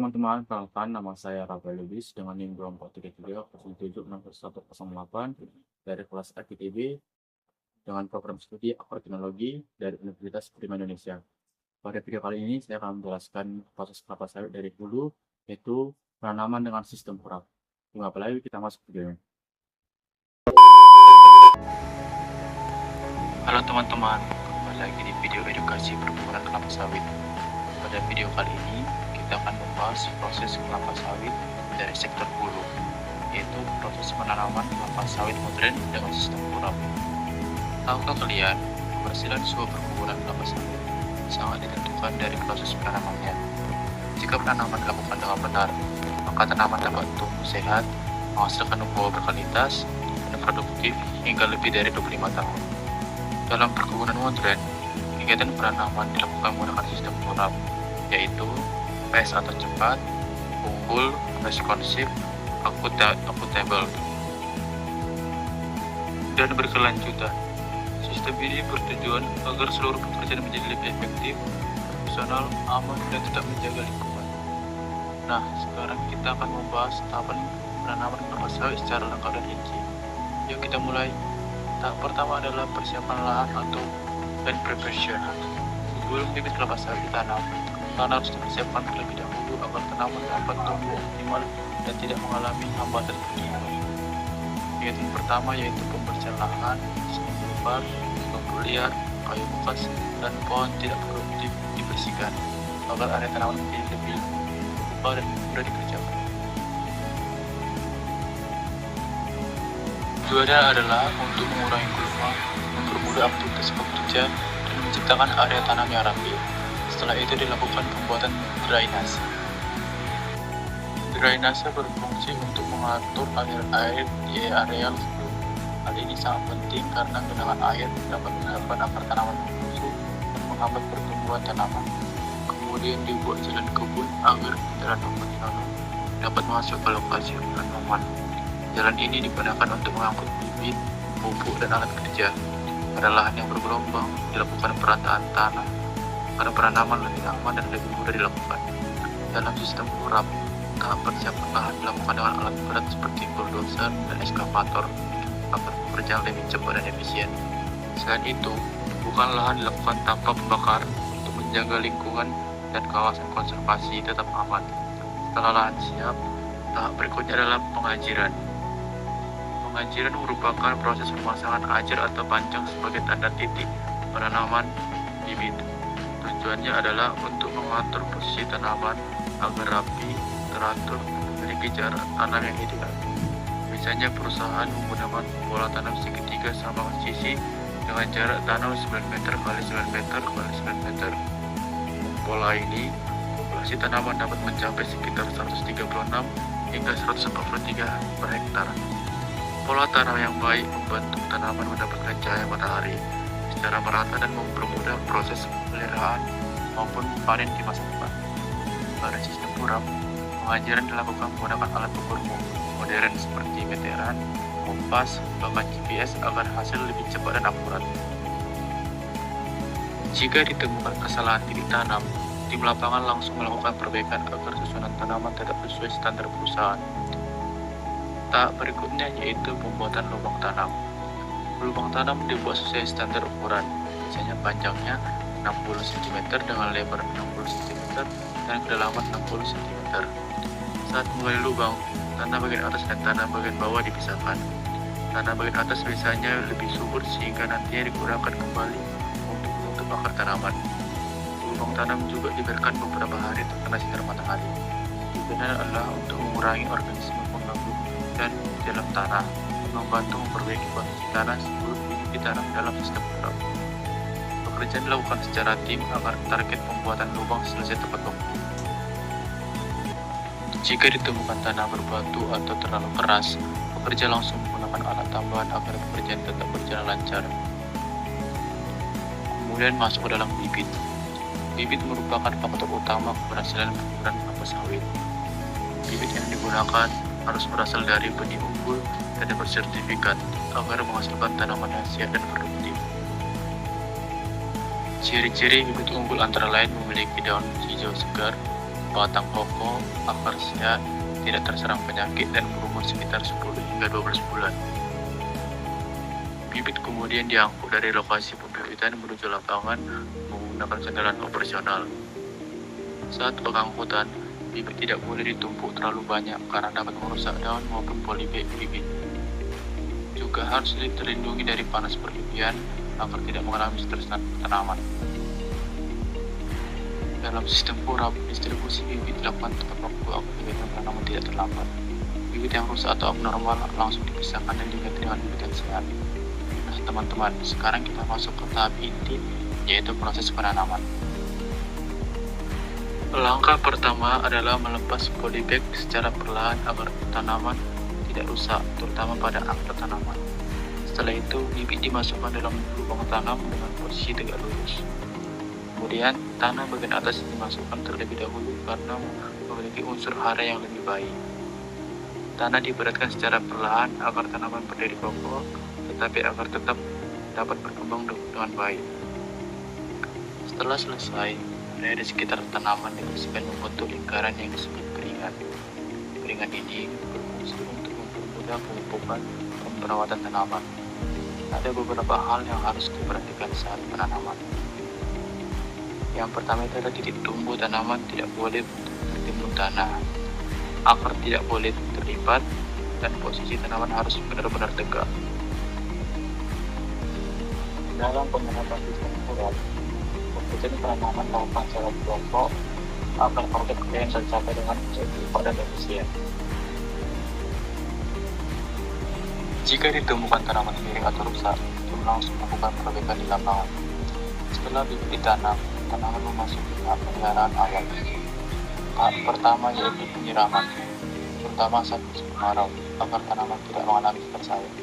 teman-teman, perkenalkan nama saya Rafael Lubis dengan NIM 2433 dari kelas FITB dengan program studi agroteknologi dari Universitas Prima Indonesia. Pada video kali ini saya akan menjelaskan proses kelapa sawit dari hulu, yaitu penanaman dengan sistem kurap. Tunggu apa lagi, kita masuk videonya. Halo teman-teman, kembali lagi di video edukasi perkebunan kelapa sawit. Pada video kali ini kita akan membahas proses kelapa sawit dari sektor hulu, yaitu proses penanaman kelapa sawit modern dengan sistem kurap. Tahukah kalian, keberhasilan sebuah perkebunan kelapa sawit sangat ditentukan dari proses penanamannya. Jika penanaman dilakukan dengan benar, maka tanaman dapat tumbuh sehat, menghasilkan buah berkualitas, dan produktif hingga lebih dari 25 tahun. Dalam perkebunan modern, kegiatan penanaman dilakukan menggunakan sistem kurap, yaitu fast atau cepat, unggul, responsif, accountable, dan berkelanjutan. Sistem ini bertujuan agar seluruh pekerjaan menjadi lebih efektif, profesional, aman, dan tetap menjaga lingkungan. Nah, sekarang kita akan membahas tahapan penanaman kelapa sawit secara lengkap dan rinci. Yuk kita mulai. Tahap pertama adalah persiapan lahan atau land preparation. Sebelum bibit kelapa sawit ditanam, lahan harus dipersiapkan terlebih dahulu agar tanaman dapat tumbuh optimal dan tidak mengalami hambatan pertumbuhan. Kegiatan pertama yaitu pembersihan lahan, seperti bambu liar, kayu bekas, dan pohon tidak produktif dibersihkan agar area tanaman menjadi lebih terbuka dan mudah dikerjakan. Tujuannya adalah untuk mengurangi gulma, mempermudah aktivitas pekerja, dan menciptakan area tanam yang rapi. Setelah itu dilakukan pembuatan drainase. Drainase berfungsi untuk mengatur aliran air di area tersebut. Hal ini sangat penting karena genangan air dapat menyebabkan akar tanaman membusuk dan menghambat pertumbuhan tanaman. Kemudian dibuat jalan kebun agar kendaraan konvensional dapat masuk ke lokasi penanaman. Jalan ini digunakan untuk mengangkut bibit, pupuk, dan alat kerja. Pada lahan yang bergelombang, dilakukan perataan tanah karena penanaman lebih aman dan lebih mudah dilakukan. Dalam sistem kurap, tahap persiapan lahan dilakukan dengan alat berat seperti bulldozer dan eskavator agar pekerjaan lebih cepat dan efisien. Selain itu, pembukaan lahan dilakukan tanpa pembakaran untuk menjaga lingkungan dan kawasan konservasi tetap aman. Setelah lahan siap, tahap berikutnya adalah pengajiran. Pengajiran merupakan proses pemasangan ajar atau pancang sebagai tanda titik penanaman bibit. Tujuannya adalah untuk mengatur posisi tanaman agar rapi, teratur, dan memiliki jarak tanam yang ideal. Misalnya perusahaan menggunakan pola tanam segitiga sama sisi dengan jarak tanam 9 meter kali 9 meter kali 9 meter. Pola ini, populasi tanaman dapat mencapai sekitar 136 hingga 143 per hektar. Pola tanam yang baik membantu tanaman mendapatkan cahaya matahari secara merata dan mempermudah proses pemeliharaan maupun panen di masa depan. Pada sistem kurap, pengajaran dilakukan menggunakan alat ukur modern seperti meteran, kompas, bahkan GPS agar hasil lebih cepat dan akurat. Jika ditemukan kesalahan titik tanam, tim lapangan langsung melakukan perbaikan agar susunan tanaman tetap sesuai standar perusahaan. Tahap berikutnya yaitu pembuatan lubang tanam. Lubang tanam dibuat sesuai standar ukuran, misalnya panjangnya 60 cm dengan lebar 60 cm dan kedalaman 60 cm. Saat memulai lubang, tanah bagian atas dan tanah bagian bawah dipisahkan. Tanah bagian atas biasanya lebih subur sehingga nantinya digunakan kembali untuk menutup akar tanaman. Lubang tanam juga dibiarkan beberapa hari terkena sinar matahari. Tujuannya adalah untuk mengurangi organisme pengganggu dan dalam tanah, membantu memperbaiki kondisi tanah sebelum ditanam dalam sistem kurap. Pekerjaan dilakukan secara tim agar target pembuatan lubang selesai tepat waktu. Jika ditemukan tanah berbatu atau terlalu keras, pekerja langsung menggunakan alat tambahan agar pekerjaan tetap berjalan lancar. Kemudian masuk ke dalam bibit. Bibit merupakan faktor utama keberhasilan perkebunan kelapa sawit. Bibit yang digunakan harus berasal dari benih unggul dan bersertifikat agar menghasilkan tanaman yang sehat dan produktif. Ciri-ciri bibit unggul antara lain memiliki daun hijau segar, batang pokok akasia tidak terserang penyakit dan berumur sekitar 10 hingga 12 bulan. Bibit kemudian diangkut dari lokasi pembibitan menuju lapangan menggunakan kendaraan operasional. Saat pengangkutan, bibit tidak boleh ditumpuk terlalu banyak karena dapat merusak daun maupun polybag bibit. Juga harus terlindungi dari panas berlebihan agar tidak mengalami stres tanaman. Dalam sistem purap, distribusi bibit dilakukan tepat waktu agar kegiatan tanaman tidak terlambat. Bibit yang rusak atau abnormal langsung dipisahkan dan diganti dengan bibit yang sehat. Nah teman-teman, sekarang kita masuk ke tahap inti, yaitu proses penanaman. Langkah pertama adalah melepas polybag secara perlahan agar tanaman tidak rusak, terutama pada akar tanaman. Setelah itu, bibit dimasukkan dalam lubang tanam dengan posisi tegak lurus. Kemudian, tanah bagian atas dimasukkan terlebih dahulu karena memiliki unsur hara yang lebih baik. Tanah diberatkan secara perlahan agar tanaman berdiri kokoh, tetapi agar tetap dapat berkembang dengan baik. Setelah selesai, area di sekitar tanaman dibersihkan membentuk lingkaran yang disebut keringan. Keringan ini berfungsi untuk mempermudah pemupukan dan perawatan tanaman. Ada beberapa hal yang harus diperhatikan saat penanaman. Yang pertama itu adalah titik tumbuh tanaman tidak boleh tertimbun tanah, akar tidak boleh terlipat, dan posisi tanaman harus benar-benar tegak. Dalam penerapan sistem purap, kemudian penanaman dilakukan secara kelompok agar target kerjaan tercapai dengan cepat dan efisien. Jika ditemukan tanaman miring atau rusak, tim langsung melakukan perbaikan di lapangan. Setelah bibit ditanam, tanaman memasuki tahap pemeliharaan awal. Tahap pertama yaitu penyiraman, terutama saat musim kemarau, agar tanaman tidak mengalami ketersayang.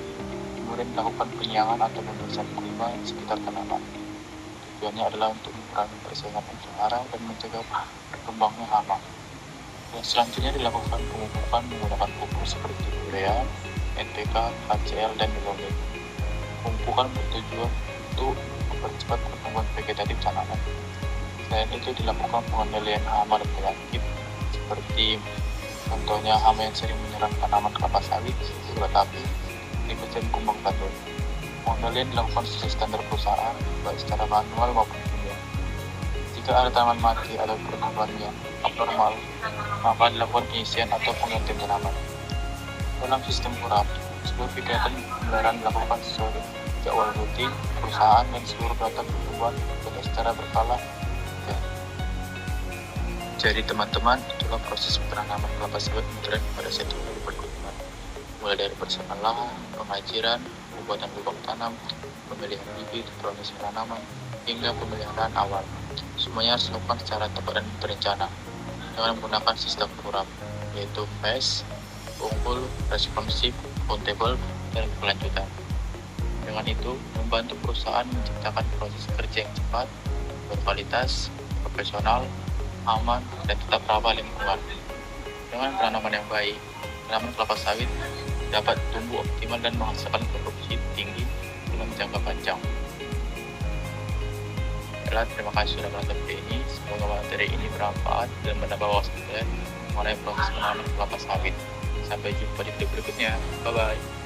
Kemudian dilakukan penyiangan atau pembersihan klima di sekitar tanaman. Tujuannya adalah untuk mengurangi persaingan unsur hara dan mencegah berkembangnya hama. Dan selanjutnya dilakukan pemupukan menggunakan pupuk seperti urea, NPK, HCl, dan nitrogen. Pemupukan bertujuan untuk mempercepat pertumbuhan vegetatif tanaman. Selain itu dilakukan pengendalian hama dan penyakit seperti contohnya hama yang sering menyerang tanaman kelapa sawit, ulat api, tikus dan kumbang batur. Pengendalian dilakukan sesuai standar perusahaan, baik secara manual maupun kimia. Jika ada tanaman mati atau pertumbuhannya abnormal, maka dilakukan penyisian atau penggantian tanaman. Dalam sistem purap, seluruh kegiatan pemeliharaan dilakukan sesuai jadwal rutin perusahaan dan seluruh data pertumbuhan dijaga secara berkala. Jadi teman-teman, itulah proses penanaman kelapa sawit modern pada sektor perkebunan. Mulai dari persiapan lahan, pengajiran, pembuatan lubang tanam, pemilihan bibit, proses penanaman, hingga pemeliharaan awal. Semuanya harus dilakukan secara tepat dan terencana dengan menggunakan sistem purap, yaitu fast, unggul, responsif, accountable, dan kelanjutan. Dengan itu, membantu perusahaan menciptakan proses kerja yang cepat, berkualitas, profesional, aman, dan tetap ramah lingkungan. Dengan penanaman yang baik, tanaman kelapa sawit dapat tumbuh optimal dan menghasilkan produksi tinggi dalam jangka panjang. Terima kasih sudah menonton video ini. Semoga materi ini bermanfaat dan menambah wawasan kalian mengenai proses penanaman kelapa sawit. Sampai jumpa di video berikutnya. Bye-bye.